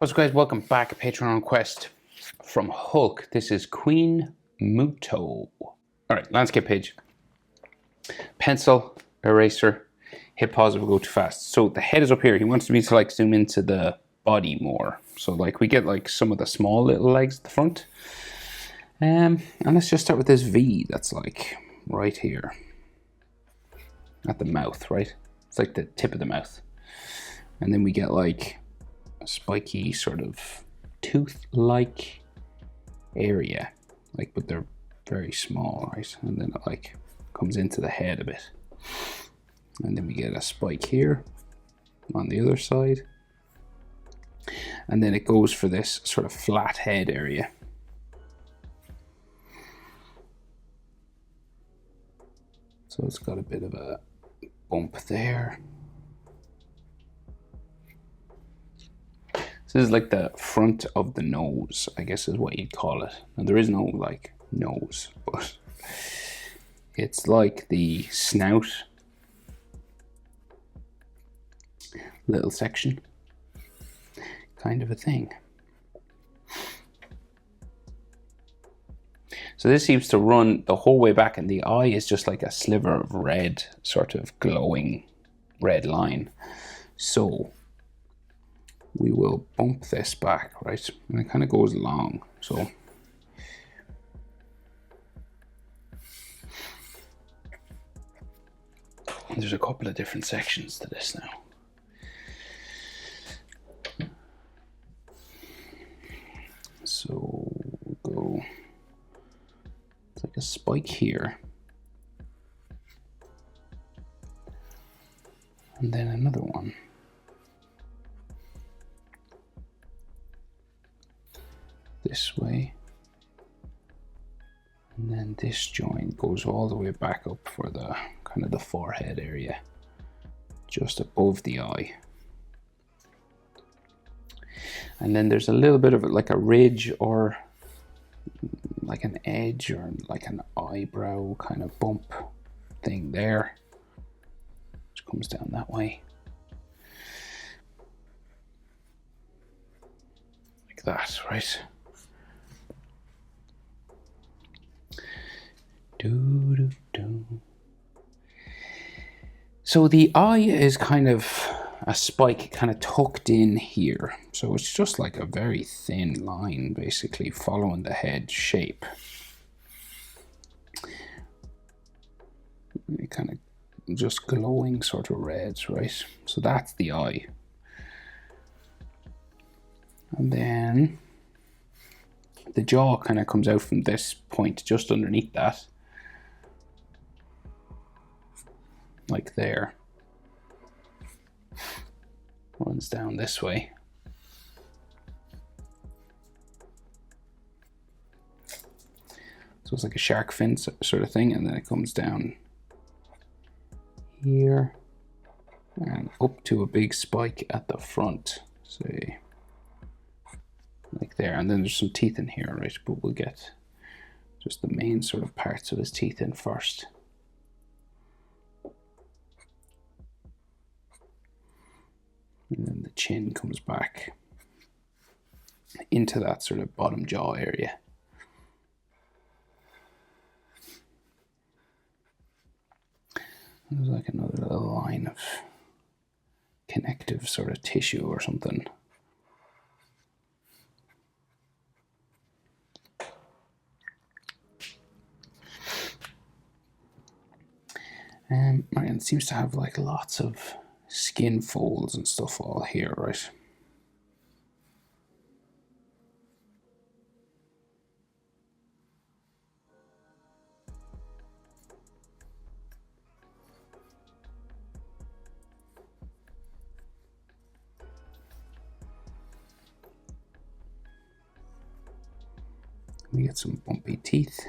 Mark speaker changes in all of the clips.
Speaker 1: What's up, guys? Welcome back. Patreon request from Hulk. This is Queen Muto. Alright, landscape page. Pencil, eraser, hit pause if we go too fast. So the head is up here. He wants me to like zoom into the body more. So like we get like some of the small little legs at the front. And let's just start with this V that's like right here. At the mouth, right? It's like the tip of the mouth. And then we get like a spiky sort of tooth-like area, like, but they're very small, right? And then it like comes into the head a bit, and then we get a spike here on the other side, and then it goes for this sort of flat head area. So it's got a bit of a bump there. So this is like the front of the nose, I guess is what you'd call it. And there is no like nose, but it's like the snout little section kind of a thing. So this seems to run the whole way back, and the eye is just like a sliver of red, sort of glowing red line. So we will bump this back, right? And it kind of goes long. So there's a couple of different sections to this now. So we'll go, it's like a spike here. And then another one. This way, and then this joint goes all the way back up for the kind of the forehead area, just above the eye. And then there's a little bit of like a ridge or like an edge or like an eyebrow kind of bump thing there, which comes down that way, like that, right? So the eye is kind of a spike kind of tucked in here. So it's just like a very thin line, basically following the head shape. It kind of just glowing sort of reds, right? So that's the eye. And then the jaw kind of comes out from this point just underneath that. Like there, runs down this way. So it's like a shark fin sort of thing, and then it comes down here and up to a big spike at the front, say, like there. And then there's some teeth in here, right? But we'll get just the main sort of parts of his teeth in first. And then the chin comes back into that sort of bottom jaw area. There's like another little line of connective sort of tissue or something. And it seems to have like lots of skin folds and stuff all here, right? We get some bumpy teeth.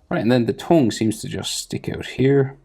Speaker 1: Right, and then the tongue seems to just stick out here.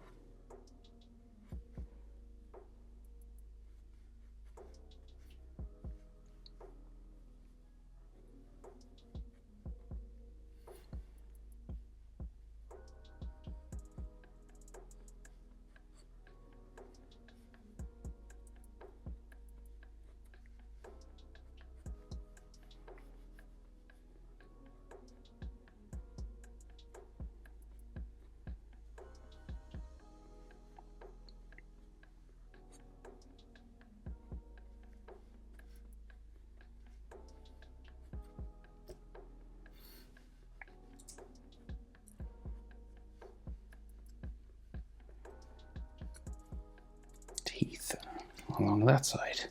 Speaker 1: along that side.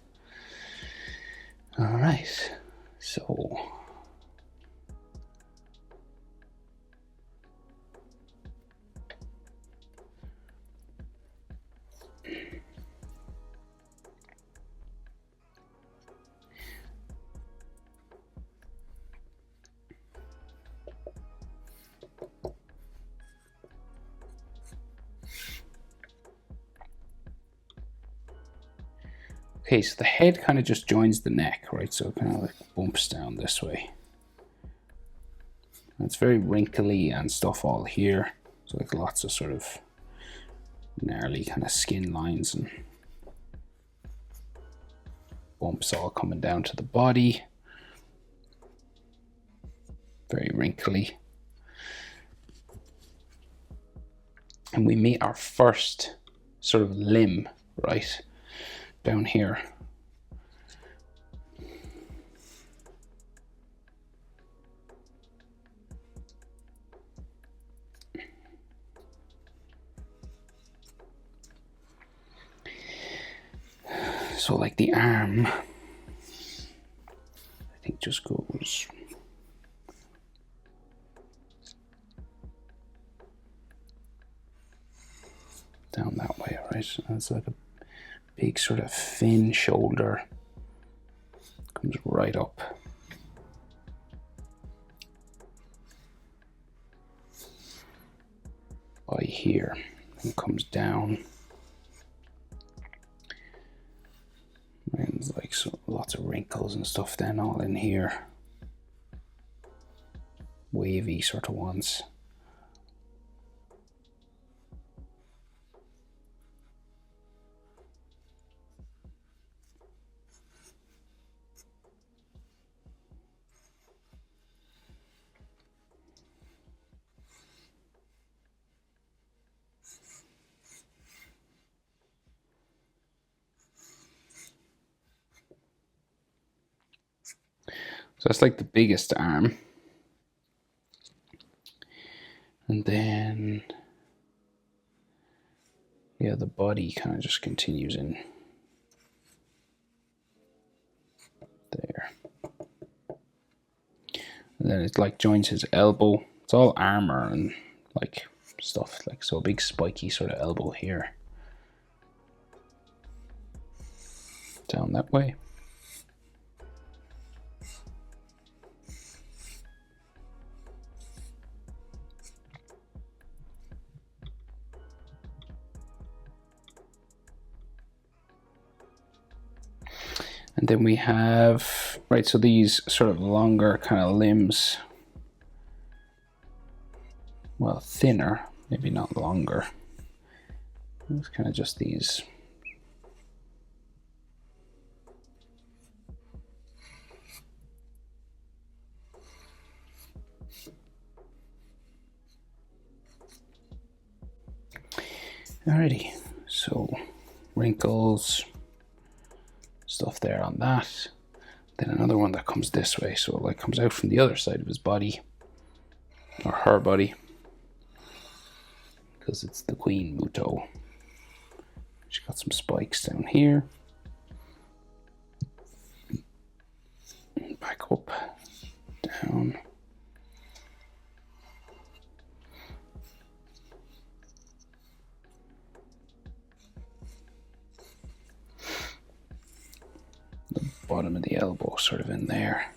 Speaker 1: All right, so okay, so the head kind of just joins the neck, right? So it kind of like bumps down this way. And it's very wrinkly and stuff all here. So like lots of sort of gnarly kind of skin lines and bumps all coming down to the body. Very wrinkly. And we meet our first sort of limb, right? Down here. So like the arm, I think just goes down that way, right? So it's like a big sort of thin shoulder, comes right up. By here and comes down. And it's like so, lots of wrinkles and stuff then all in here. Wavy sort of ones. So that's like the biggest arm. And then, yeah, the body kind of just continues in there. And then it like joins his elbow. It's all armor and like stuff, like so a big spiky sort of elbow here. Down that way. And then we have, right, so these sort of longer kind of limbs, well, thinner, maybe not longer. It's kind of just these. Alrighty, so wrinkles, stuff there on that. Then another one that comes this way, so it like comes out from the other side of his body, or her body, because it's the Queen Muto. She's got some spikes down here. Back up, down. The bottom of the elbow sort of in there.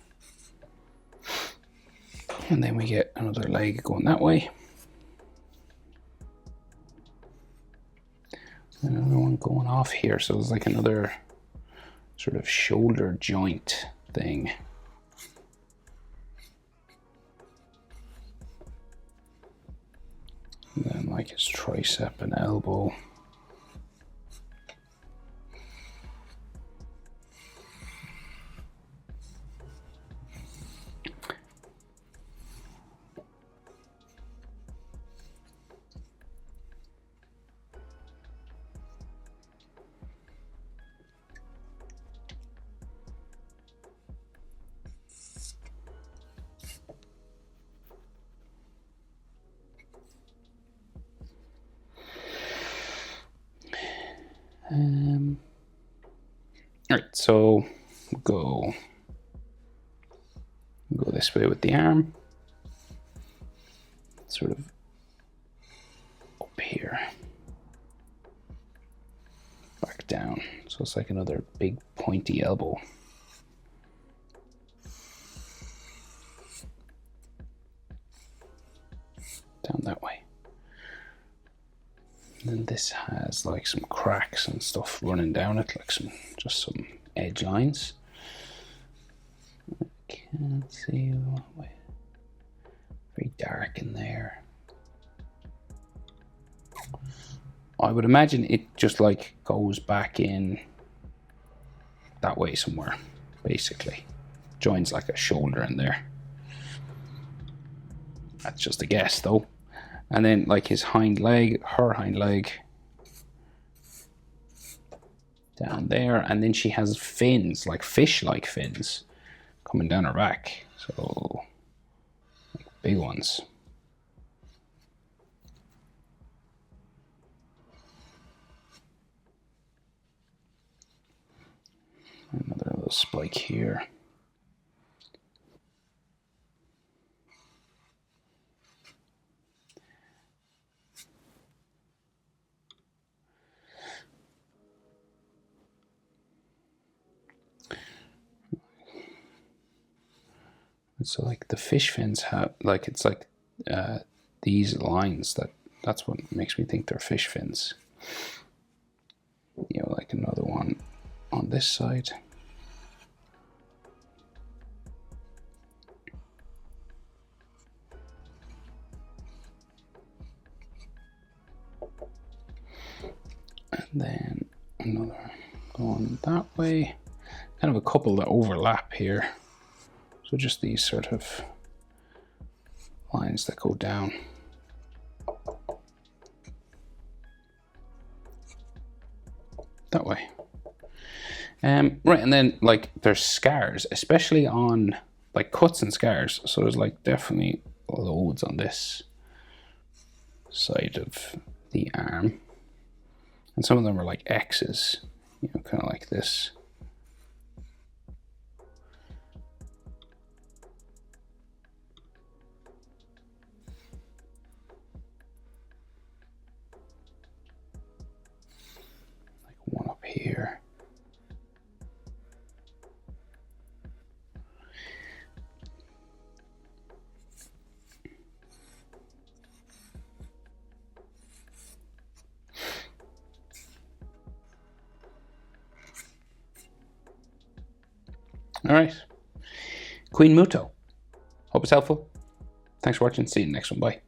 Speaker 1: And then we get another leg going that way. Another one going off here, so it's like another sort of shoulder joint thing. And then like his tricep and elbow. All right, so we'll go this way with the arm, sort of up here, back down. So it's like another big pointy elbow. Down that way. And then this has like some cracks and stuff running down it, like just some edge lines. I can't see what way. Very dark in there. I would imagine it just like goes back in that way somewhere, basically. Joins like a shoulder in there. That's just a guess though. And then like his hind leg, her hind leg, down there. And then she has fins, like fish-like fins, coming down her back. So, like big ones. Another little spike here. So like the fish fins have, like it's like these lines, that's what makes me think they're fish fins. You know, like another one on this side. And then another going that way. Kind of a couple that overlap here. So just these sort of lines that go down. That way. Right, and then like there's scars, especially on like cuts and scars. So there's like definitely loads on this side of the arm. And some of them are like X's, you know, kind of like this. Like one up here. All right, Queen Muto. Hope it's helpful. Thanks for watching. See you in the next one. Bye.